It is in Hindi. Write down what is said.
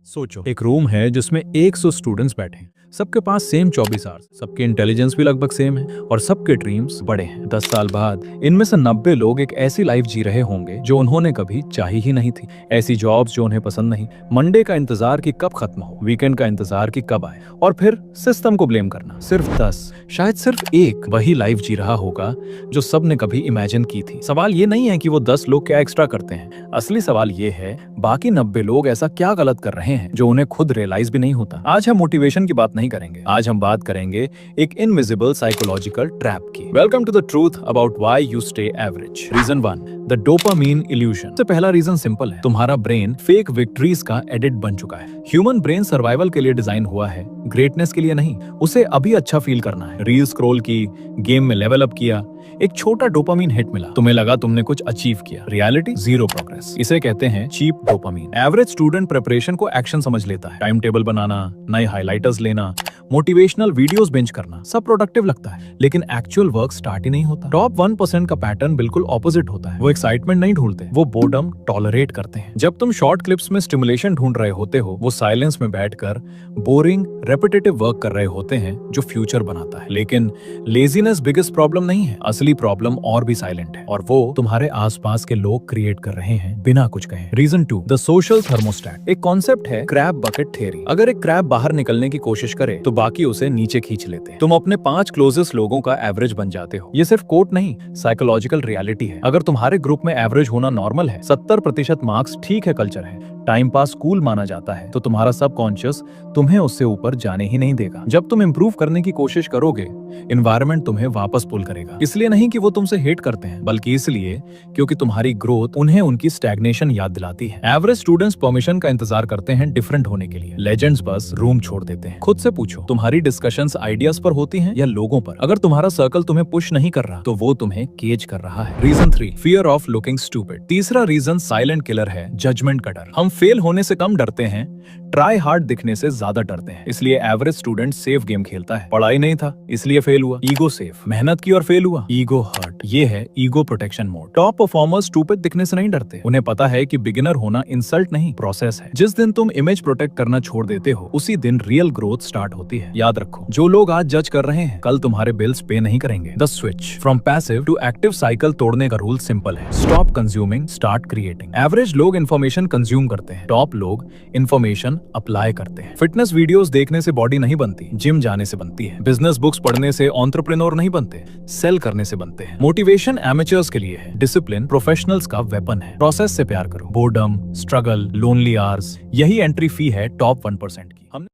सोचो, एक रूम है जिसमें 100 स्टूडेंट्स बैठे हैं। सबके पास सेम 24 आवर्स, सबके इंटेलिजेंस भी लगभग सेम है और सबके ड्रीम्स बड़े हैं। 10 साल बाद इनमें से 90 लोग एक ऐसी लाइफ जी रहे होंगे जो उन्होंने कभी चाही ही नहीं थी। ऐसी जॉब्स जो उन्हें पसंद नहीं, मंडे का इंतजार कि कब खत्म हो, वीकेंड का इंतजार कि कब आए, और फिर सिस्टम को ब्लेम करना। सिर्फ 10, शायद सिर्फ एक वही लाइफ जी रहा होगा जो सबने कभी इमेजिन की थी। सवाल ये नहीं है कि वो 10 लोग क्या एक्स्ट्रा करते हैं, असली सवाल ये है बाकी 90 लोग ऐसा क्या गलत कर रहे हैं जो उन्हें खुद रियलाइज भी नहीं होता। आज हम मोटिवेशन की बात नहीं करेंगे, आज हम बात करेंगे एक इनविजिबल साइकोलॉजिकल ट्रैप की। Welcome to the truth about why you stay average. Reason 1, the dopamine illusion. सबसे पहला रीजन सिंपल है, तुम्हारा ब्रेन फेक विक्ट्रीज का एडिट बन चुका है। ह्यूमन ब्रेन सर्वाइवल के लिए डिजाइन हुआ है, ग्रेटनेस के लिए नहीं। उसे अभी अच्छा फील करना है। रील स्क्रॉल की, गेम में लेवल अप किया, एक छोटा डोपामीन हिट मिला, तुम्हें लगा तुमने कुछ अचीव किया। Reality zero progress. इसे कहते हैं cheap dopamine. Average student preparation को एक्शन समझ लेता है। टाइम टेबल बनाना, नए हाइलाइटर्स लेना, मोटिवेशनल वीडियोस बेंच करना, सब प्रोडक्टिव लगता है, लेकिन एक्चुअल वर्क स्टार्ट ही नहीं होता। टॉप 1% का पैटर्न बिल्कुल ऑपोजिट होता है। वो एक्साइटमेंट नहीं ढूंढते, वो बोर्डम टॉलरेट करते हैं। जब तुम शॉर्ट क्लिप्स में स्टिमुलेशन ढूंढ रहे होते हो, वो साइलेंस में बैठकर बोरिंग रेपिटेटिव वर्क कर रहे होते हैं जो फ्यूचर बनाता है। लेकिन लेजीनेस बिगेस्ट प्रॉब्लम नहीं है, असली प्रॉब्लम और भी साइलेंट है, और वो तुम्हारे आसपास के लोग क्रिएट कर रहे हैं बिना कुछ कहे। Reason 2, the social thermostat. एक कॉन्सेप्ट है क्रैब बकेट थ्योरी। अगर एक क्रैब बाहर निकलने की कोशिश करे तो बाकी उसे नीचे खींच लेते हैं। तुम अपने 5 क्लोजेस्ट लोगों का एवरेज बन जाते हो। ये सिर्फ कोट नहीं, साइकोलॉजिकल रियलिटी है। अगर तुम्हारे ग्रुप में एवरेज होना नॉर्मल है, 70% मार्क्स ठीक है, कल्चर है, टाइम पास कूल माना जाता है, तो तुम्हारा सबकॉन्शियस तुम्हें उससे ऊपर जाने ही नहीं देगा। जब तुम इंप्रूव करने की कोशिश करोगे, एनवायरनमेंट तुम्हें वापस पुल करेगा। इसलिए नहीं कि वो तुमसे हेट करते हैं, बल्कि इसलिए क्योंकि तुम्हारी ग्रोथ उन्हें उनकी स्टैग्नेशन याद दिलाती है। एवरेज स्टूडेंट्स परमिशन का इंतजार करते हैं डिफरेंट होने के लिए। लेजेंड्स बस रूम छोड़ देते हैं। खुद से पूछो, तुम्हारी डिस्कशंस आइडियाज पर होती हैं या लोगों पर? अगर तुम्हारा सर्कल तुम्हें पुश नहीं कर रहा, तो वो तुम्हें केज कर रहा है। Reason 3, fear of looking stupid. तीसरा रीजन साइलेंट किलर है, जजमेंट का डर। हम फेल होने से कम डरते हैं, ट्राई हार्ड दिखने से ज्यादा डरते हैं। इसलिए एवरेज स्टूडेंट सेफ गेम खेलता है। पढ़ाई नहीं था इसलिए फेल हुआ, ईगो सेफ। मेहनत की और फेल हुआ, ईगो हर्ट। ये है ego protection mode. Top performers stupid दिखने से नहीं डरते। उन्हें पता है कि बिगिनर होना इंसल्ट नहीं, प्रोसेस है। जिस दिन तुम इमेज प्रोटेक्ट करना छोड़ देते हो, उसी दिन रियल ग्रोथ स्टार्ट होती है। याद रखो, जो लोग आज जज कर रहे हैं, कल तुम्हारे बिल्स पे नहीं करेंगे। The switch from passive to active cycle तोड़ने का रूल सिंपल है, stop consuming, start creating. Average लोग इन्फॉर्मेशन कंज्यूम करते हैं, टॉप लोग इन्फॉर्मेशन अप्लाई करते हैं। फिटनेस वीडियोस देखने से बॉडी नहीं बनती, जिम जाने से बनती है। बिजनेस बुक्स पढ़ने से एंटरप्रेन्योर नहीं बनते, सेल करने से बनते हैं। मोटिवेशन एमेचर्स के लिए है, डिसिप्लिन प्रोफेशनल्स का वेपन है। प्रोसेस से प्यार करो। बोर्डम, स्ट्रगल, लोनली आवर्स, यही एंट्री फी है टॉप 1% की।